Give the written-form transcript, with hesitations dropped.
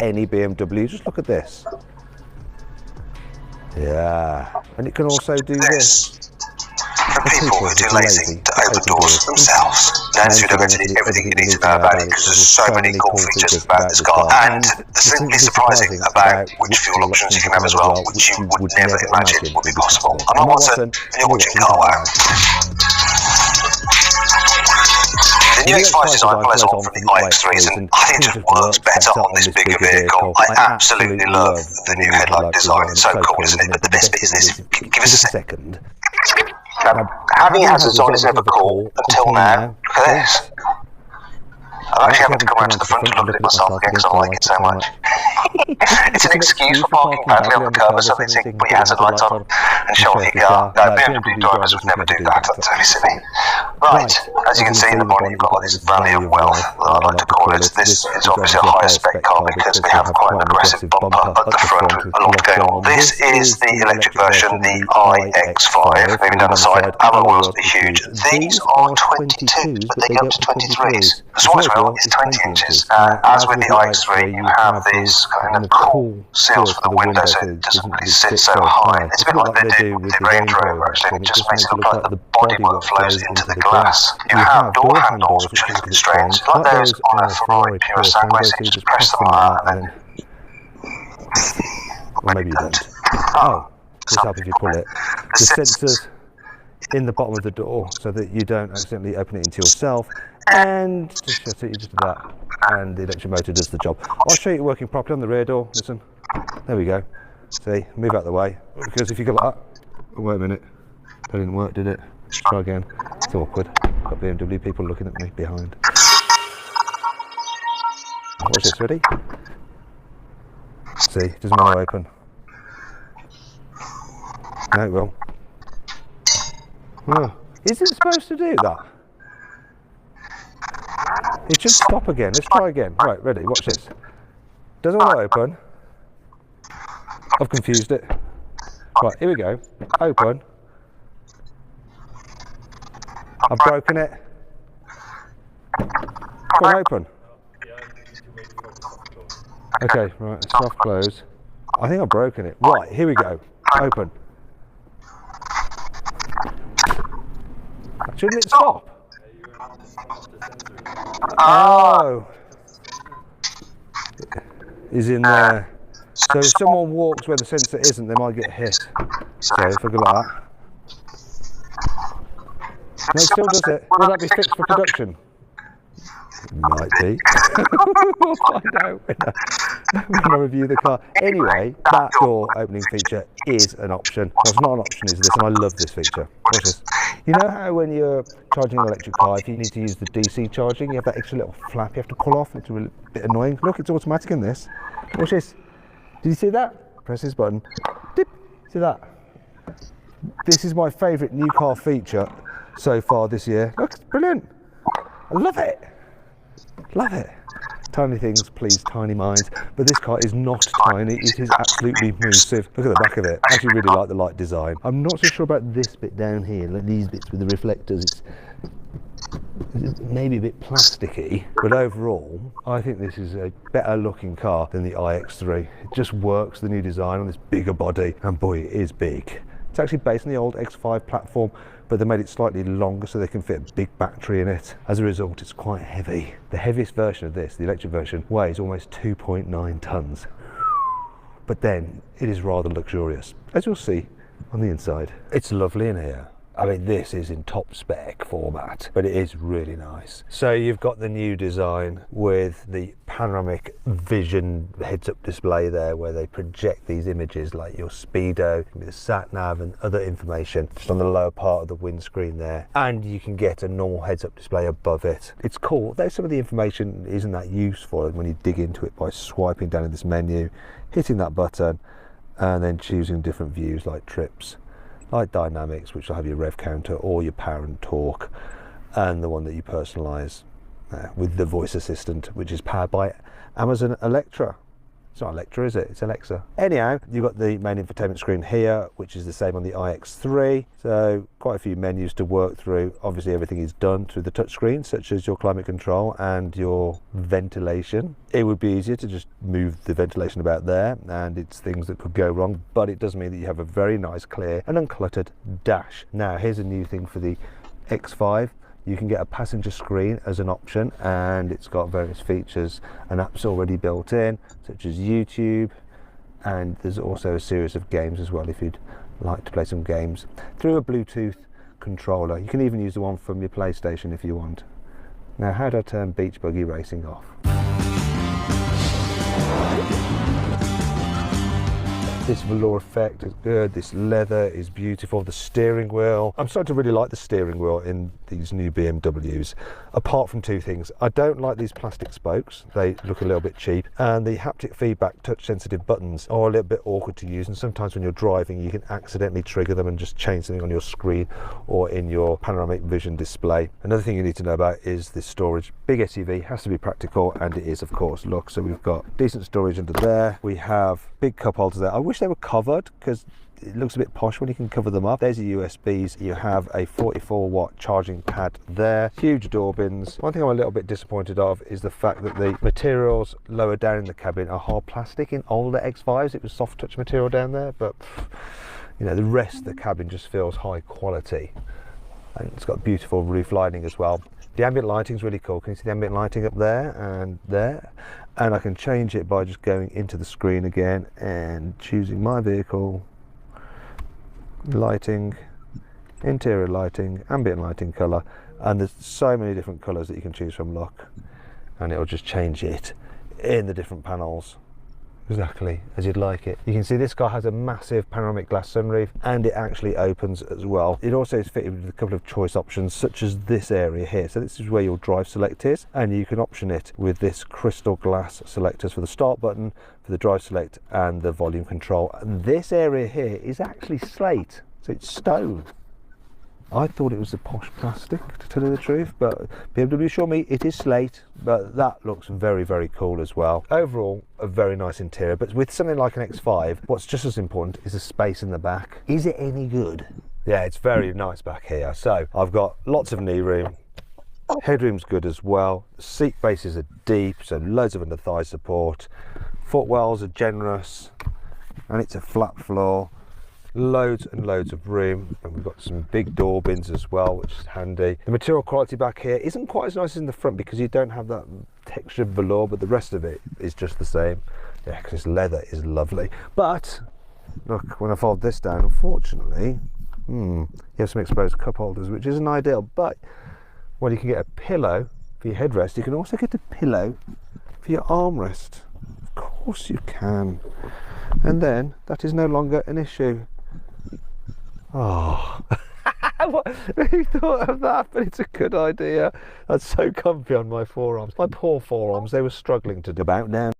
any BMW. Just look at this. Yeah, and it can also do this. For people who are too lazy to open doors themselves. That's fundamentally everything you need to know about it, because there's so many cool features about this car, and simply surprising about which fuel options you can have as well, which you would never imagine would be possible. I'm Watson, and you're watching Car Wow. The new X5 design follows on from the iX3s, and I think it just works better on this bigger vehicle. I absolutely love the new headlight design. It's so cool, isn't it? But the best bit is this. Give us a second. Having hazards on is never cool until now. Look at this. I'm actually having to come around to the front to look at it myself again because I like it so much. It's an excuse for parking badly on the curb or something, so you can put your hazard lights on and show off your car. BMW drivers would never do that, that's only silly. Right, as you can see in the body, you've got this valley of wealth, I like to call it. This is obviously a higher spec car because we have quite an aggressive bumper at the front with a lot going on. This is the electric version, the iX5. Moving down the side, alloy wheels are huge. These are 22s, but they go up to 23s. The smallest wheel is 20 inches. As with the iX3, you have these kind of cool sills for the window, so it doesn't really sit so high. It's a bit like they do with the Range Rover, actually. It just makes it look like the bodywork flows into the glass. You have door handles, which are a little bit strange, like those on a Ferrari Pura Sangue, so you just press them like that, and then... Or maybe you don't. Oh, this happens if you pull it. The sensors in the bottom of the door so that you don't accidentally open it into yourself, and just shut it, you just do that, and the electric motor does the job. I'll show you it working properly on the rear door. Listen, there we go. See, move out the way, because if you go like that, oh, wait a minute, that didn't work, did it? Let's try again. It's awkward. Got BMW people looking at me behind. Watch this, ready? See, it doesn't want to open. No, it will. Oh, is it supposed to do that? It should stop again. Let's try again. Right, ready, watch this. Doesn't want to open. I've confused it. Right, here we go. Open. I've broken it. Go on, open. Okay, right, soft close. I think I've broken it. Right, here we go. Open. Shouldn't it stop? Oh. Is in there. So if someone walks where the sensor isn't, they might get hit. So if I go like that. No, it still does it. Will that be fixed for production? Might be. We'll find out when I review the car. Anyway, that door opening feature is an option. Well, it's not an option, is this? And I love this feature. Watch this. You know how when you're charging an electric car, if you need to use the DC charging, you have that extra little flap you have to pull off. It's a bit annoying. Look, it's automatic in this. Watch this. Did you see that? Press this button. Dip. See that? This is my favourite new car feature so far this year. Look, it's brilliant. I love it. Love it. Tiny things please tiny minds, but this car is not tiny, it is absolutely massive. Look at the back of it. I actually really like the light design. I'm not so sure about this bit down here, like these bits with the reflectors. It's maybe a bit plasticky, but overall I think this is a better looking car than the iX3. It just works, the new design on this bigger body, and boy, it is big. It's actually based on the old X5 platform, but they made it slightly longer so they can fit a big battery in it. As a result, it's quite heavy. The heaviest version of this, the electric version, weighs almost 2.9 tons. But then it is rather luxurious, as you'll see on the inside. It's lovely in here. I mean, this is in top spec format, but it is really nice. So you've got the new design with the panoramic vision heads-up display there, where they project these images like your speedo, the sat nav and other information just on the lower part of the windscreen there. And you can get a normal heads-up display above it. It's cool, though some of the information isn't that useful when you dig into it by swiping down in this menu, hitting that button, and then choosing different views like trips, like dynamics, which will have your rev counter or your power and torque, and the one that you personalize with the voice assistant, which is powered by Amazon Alexa. It's not Electra, is it? It's Alexa. Anyhow, you've got the main infotainment screen here, which is the same on the iX3. So quite a few menus to work through. Obviously everything is done through the touchscreen, such as your climate control and your ventilation. It would be easier to just move the ventilation about there, and it's things that could go wrong, but it does mean that you have a very nice, clear and uncluttered dash. Now here's a new thing for the X5. You can get a passenger screen as an option, and it's got various features and apps already built in, such as YouTube, and there's also a series of games as well if you'd like to play some games through a Bluetooth controller. You can even use the one from your PlayStation if you want. Now, how do I turn beach buggy racing off? This velour effect is good, this leather is beautiful, the steering wheel. I'm starting to really like the steering wheel in these new BMWs, apart from two things. I don't like these plastic spokes, they look a little bit cheap, and the haptic feedback touch sensitive buttons are a little bit awkward to use, and sometimes when you're driving you can accidentally trigger them and just change something on your screen or in your panoramic vision display. Another thing you need to know about is this storage. Big SUV has to be practical, and it is, of course. Look, so we've got decent storage under there, we have big cup holders there. I wish they were covered because it looks a bit posh when you can cover them up. There's your USBs. You have a 44-watt charging pad there. Huge door bins. One thing I'm a little bit disappointed of is the fact that the materials lower down in the cabin are hard plastic. In older X5s it was soft touch material down there, but you know, the rest of the cabin just feels high quality, and it's got beautiful roof lining as well. The ambient lighting is really cool. Can you see the ambient lighting up there and there? And I can change it by just going into the screen again and choosing my vehicle, lighting, interior lighting, ambient lighting colour, and there's so many different colours that you can choose from, look, and it'll just change it in the different panels exactly as you'd like it. You can see this car has a massive panoramic glass sunroof, and it actually opens as well. It also is fitted with a couple of choice options, such as this area here. So this is where your drive select is, and you can option it with this crystal glass selectors for the start button, for the drive select, and the volume control. And this area here is actually slate, so it's stone. I thought it was a posh plastic, to tell you the truth, but BMW assure me it is slate, but that looks very, very cool as well. Overall, a very nice interior, but with something like an X5, what's just as important is the space in the back. Is it any good? Yeah, it's very nice back here. So I've got lots of knee room, headroom's good as well, seat bases are deep, so loads of under thigh support, footwells are generous, and it's a flat floor. Loads and loads of room, and we've got some big door bins as well, which is handy. The material quality back here isn't quite as nice as in the front because you don't have that textured velour, but the rest of it is just the same. Yeah, because this leather is lovely. But look, when I fold this down, unfortunately, you have some exposed cup holders, which isn't ideal. But when you can get a pillow for your headrest, you can also get a pillow for your armrest. Of course you can. And then that is no longer an issue. Oh, who thought of that? But it's a good idea. That's so comfy on my forearms. My poor forearms, they were struggling to about now.